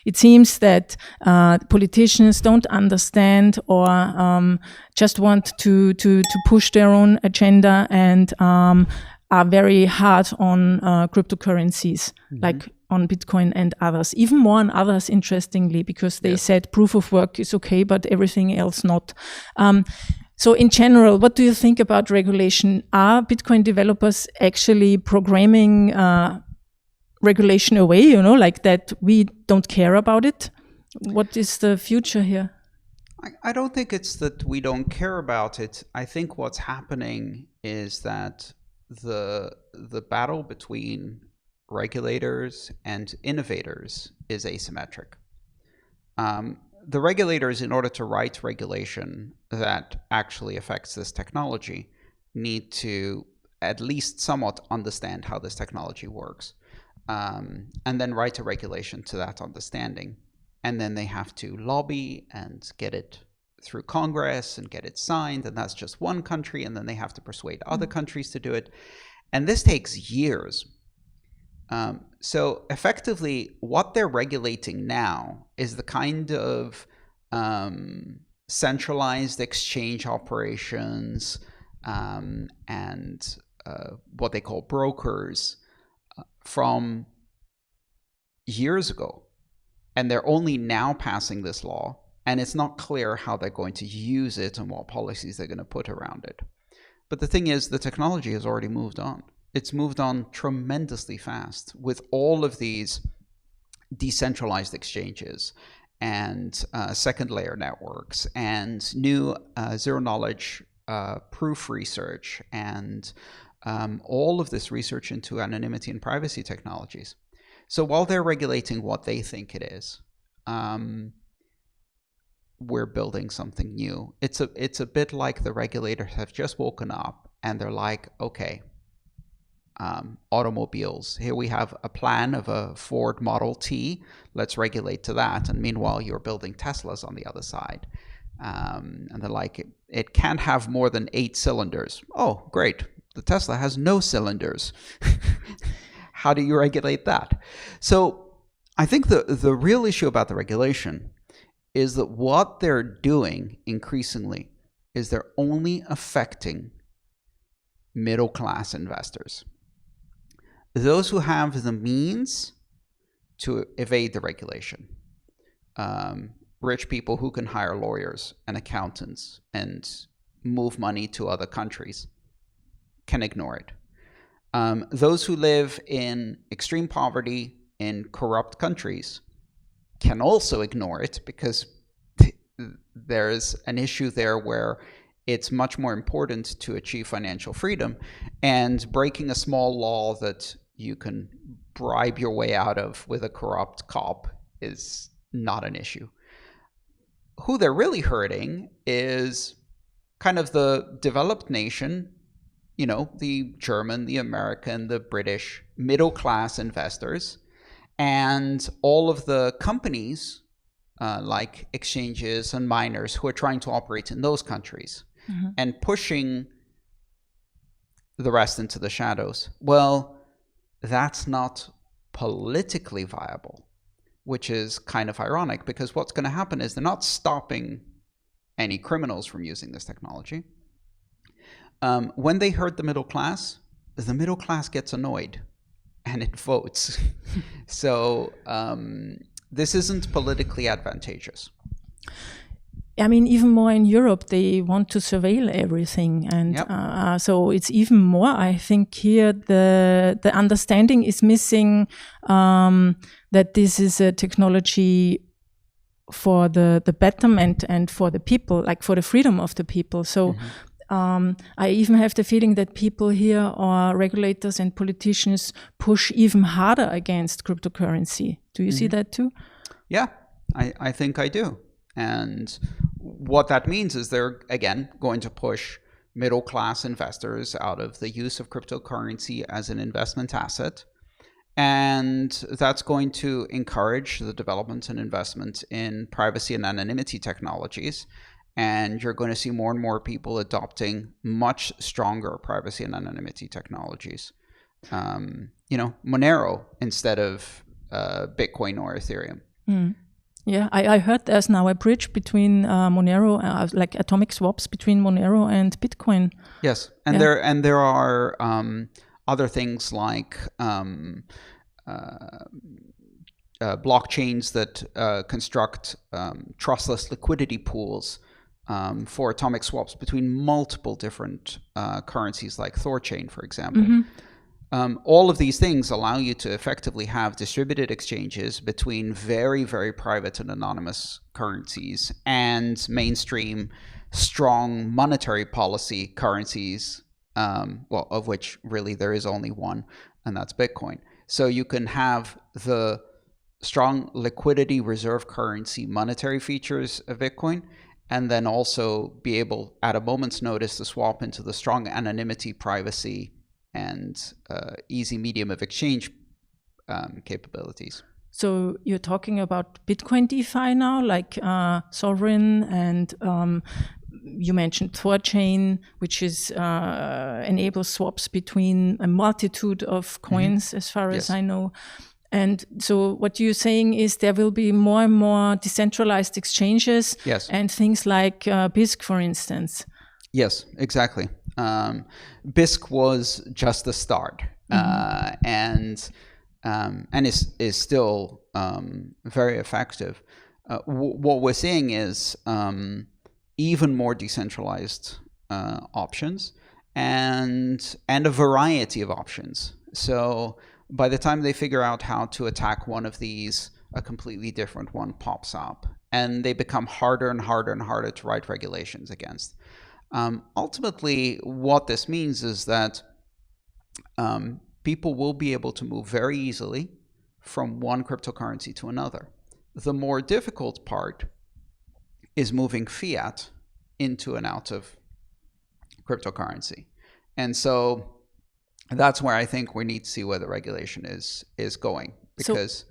it seems that politicians don't understand or just want to push their own agenda and are very hard on cryptocurrencies, like on Bitcoin and others, even more on others, interestingly, because they said proof of work is okay, but everything else not. So in general, what do you think about regulation? Are Bitcoin developers actually programming regulation away, like that we don't care about it? What is the future here? I don't think it's that we don't care about it. I think what's happening is that the battle between regulators and innovators is asymmetric. The regulators, in order to write regulation that actually affects this technology, need to at least somewhat understand how this technology works, and then write a regulation to that understanding. And then they have to lobby and get it through Congress and get it signed, and that's just one country, and then they have to persuade other countries to do it. And this takes years. So effectively, what they're regulating now is the kind of centralized exchange operations and what they call brokers from years ago. And they're only now passing this law, and it's not clear how they're going to use it and what policies they're going to put around it. But the thing is, the technology has already moved on. It's moved on tremendously fast with all of these decentralized exchanges and second layer networks and new zero knowledge proof research and all of this research into anonymity and privacy technologies. So while they're regulating what they think it is, we're building something new. It's a bit like the regulators have just woken up and they're like, okay, automobiles, here we have a plan of a Ford Model T, let's regulate to that. And meanwhile, you're building Teslas on the other side. And they're like, it can't have more than 8 cylinders. Oh, great. The Tesla has no cylinders. How do you regulate that? So I think the real issue about the regulation is that what they're doing increasingly is they're only affecting middle-class investors. Those who have the means to evade the regulation. Rich people who can hire lawyers and accountants and move money to other countries can ignore it. Those who live in extreme poverty in corrupt countries can also ignore it because there's an issue there where it's much more important to achieve financial freedom, and breaking a small law that you can bribe your way out of with a corrupt cop is not an issue. Who they're really hurting is kind of the developed nation, the German, the American, the British middle-class investors, and all of the companies like exchanges and miners who are trying to operate in those countries and pushing the rest into the shadows. Well, that's not politically viable, which is kind of ironic, because what's going to happen is they're not stopping any criminals from using this technology. When they hurt the middle class gets annoyed and it votes. So this isn't politically advantageous. I mean, even more in Europe, they want to surveil everything. And so it's even more, I think here the understanding is missing that this is a technology for the betterment and for the people, like for the freedom of the people. So I even have the feeling that people here, or regulators and politicians, push even harder against cryptocurrency. Do you see that too? Yeah, I think I do. And what that means is they're, again, going to push middle-class investors out of the use of cryptocurrency as an investment asset. And that's going to encourage the development and investment in privacy and anonymity technologies. And you're going to see more and more people adopting much stronger privacy and anonymity technologies. Monero instead of Bitcoin or Ethereum. Yeah, I heard there's now a bridge between Monero, like atomic swaps between Monero and Bitcoin. Yes, and there are other things like blockchains that construct trustless liquidity pools for atomic swaps between multiple different currencies, like Thorchain, for example. All of these things allow you to effectively have distributed exchanges between very, very private and anonymous currencies and mainstream strong monetary policy currencies, well, of which really there is only one, and that's Bitcoin. So you can have the strong liquidity reserve currency monetary features of Bitcoin, and then also be able at a moment's notice to swap into the strong anonymity, privacy, and easy medium of exchange capabilities. So you're talking about Bitcoin DeFi now, like Sovereign, and you mentioned Thorchain, which is enables swaps between a multitude of coins, as far as I know. And so what you're saying is there will be more and more decentralized exchanges, and things like BISC, for instance. Yes, exactly. BISC was just the start, and is still very effective. What we're seeing is even more decentralized options and a variety of options. So by the time they figure out how to attack one of these, a completely different one pops up, and they become harder and harder and harder to write regulations against. Ultimately, what this means is that people will be able to move very easily from one cryptocurrency to another. The more difficult part is moving fiat into and out of cryptocurrency. And so that's where I think we need to see where the regulation is going. Because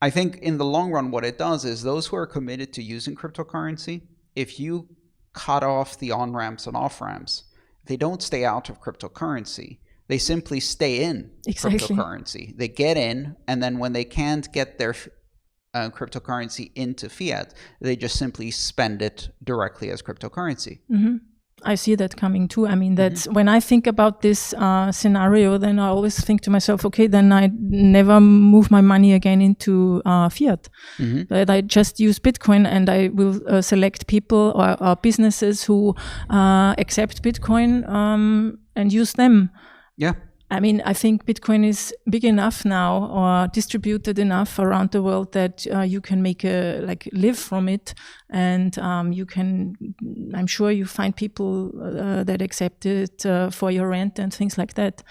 I think in the long run, what it does is those who are committed to using cryptocurrency, if you cut off the on-ramps and off-ramps, they don't stay out of cryptocurrency. They simply stay in cryptocurrency. They get in, and then when they can't get their cryptocurrency into fiat, they just simply spend it directly as cryptocurrency. I see that coming too. I mean, that's when I think about this scenario, then I always think to myself, okay, then I never move my money again into fiat. But I just use Bitcoin, and I will select people or businesses who accept Bitcoin and use them. Yeah. I mean, I think Bitcoin is big enough now, or distributed enough around the world, that you can make live from it, and you can. I'm sure you find people that accept it for your rent and things like that.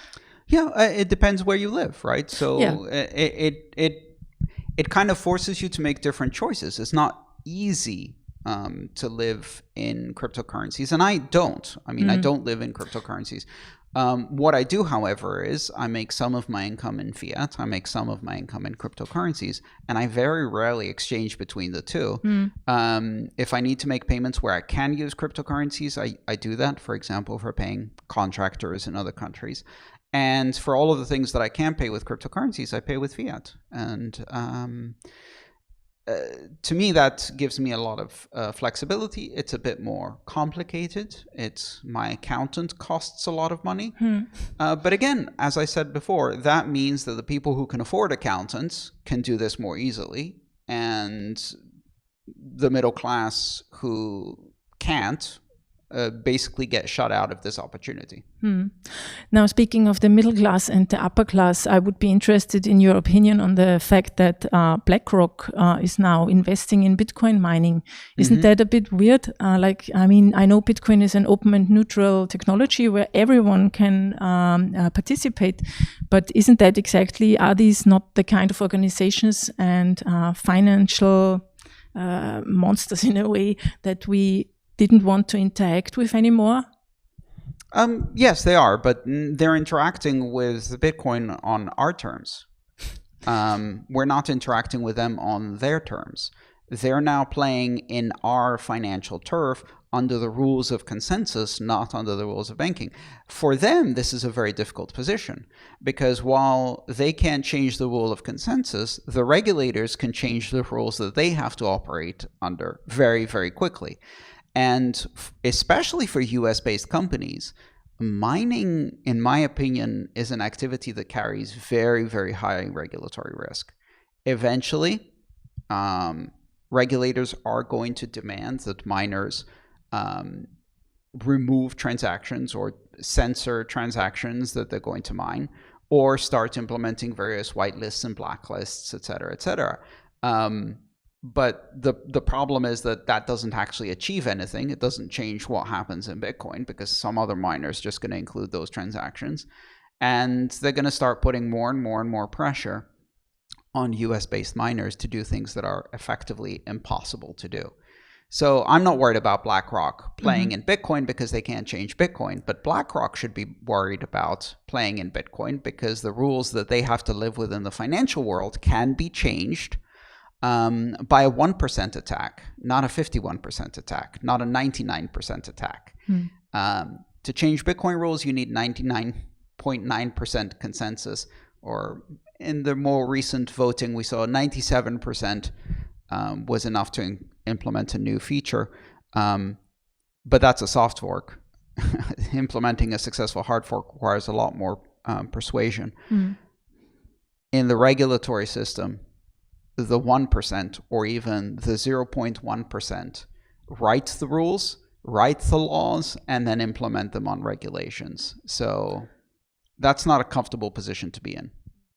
Yeah, it depends where you live, right? So it kind of forces you to make different choices. It's not easy to live in cryptocurrencies, and I don't. I mean, I don't live in cryptocurrencies. What I do, however, is I make some of my income in fiat, I make some of my income in cryptocurrencies, and I very rarely exchange between the two. If I need to make payments where I can use cryptocurrencies, I do that, for example, for paying contractors in other countries. And for all of the things that I can't pay with cryptocurrencies, I pay with fiat. And to me, that gives me a lot of flexibility. It's a bit more complicated. My accountant costs a lot of money. But again, as I said before, that means that the people who can afford accountants can do this more easily. And the middle class who can't basically get shut out of this opportunity. Now, speaking of the middle class and the upper class, I would be interested in your opinion on the fact that Blackrock is now investing in Bitcoin mining. Isn't that a bit weird? I know Bitcoin is an open and neutral technology where everyone can participate, but isn't that exactly, are these not the kind of organizations and financial monsters in a way that we didn't want to interact with anymore? Yes, they are, but they're interacting with Bitcoin on our terms. We're not interacting with them on their terms. They're now playing in our financial turf. under the rules of consensus, not under the rules of banking. For them, this is a very difficult position, because while they can't change the rule of consensus, the regulators can change the rules that they have to operate under very, very quickly. And especially for US-based companies, mining, in my opinion, is an activity that carries very, very high regulatory risk. Eventually, regulators are going to demand that miners remove transactions or censor transactions that they're going to mine, or start implementing various whitelists and blacklists, et cetera, et cetera. But the problem is that doesn't actually achieve anything. It doesn't change what happens in Bitcoin, because some other miner is just going to include those transactions. And they're going to start putting more and more and more pressure on US-based miners to do things that are effectively impossible to do. So I'm not worried about BlackRock playing in Bitcoin because they can't change Bitcoin, but BlackRock should be worried about playing in Bitcoin because the rules that they have to live with in the financial world can be changed by a 1% attack, not a 51% attack, not a 99% attack. To change Bitcoin rules, you need 99.9% consensus, or in the more recent voting, we saw 97% was enough to implement a new feature. But that's a soft fork. Implementing a successful hard fork requires a lot more persuasion. In the regulatory system, the 1% or even the 0.1% write the rules, write the laws, and then implement them on regulations. So that's not a comfortable position to be in.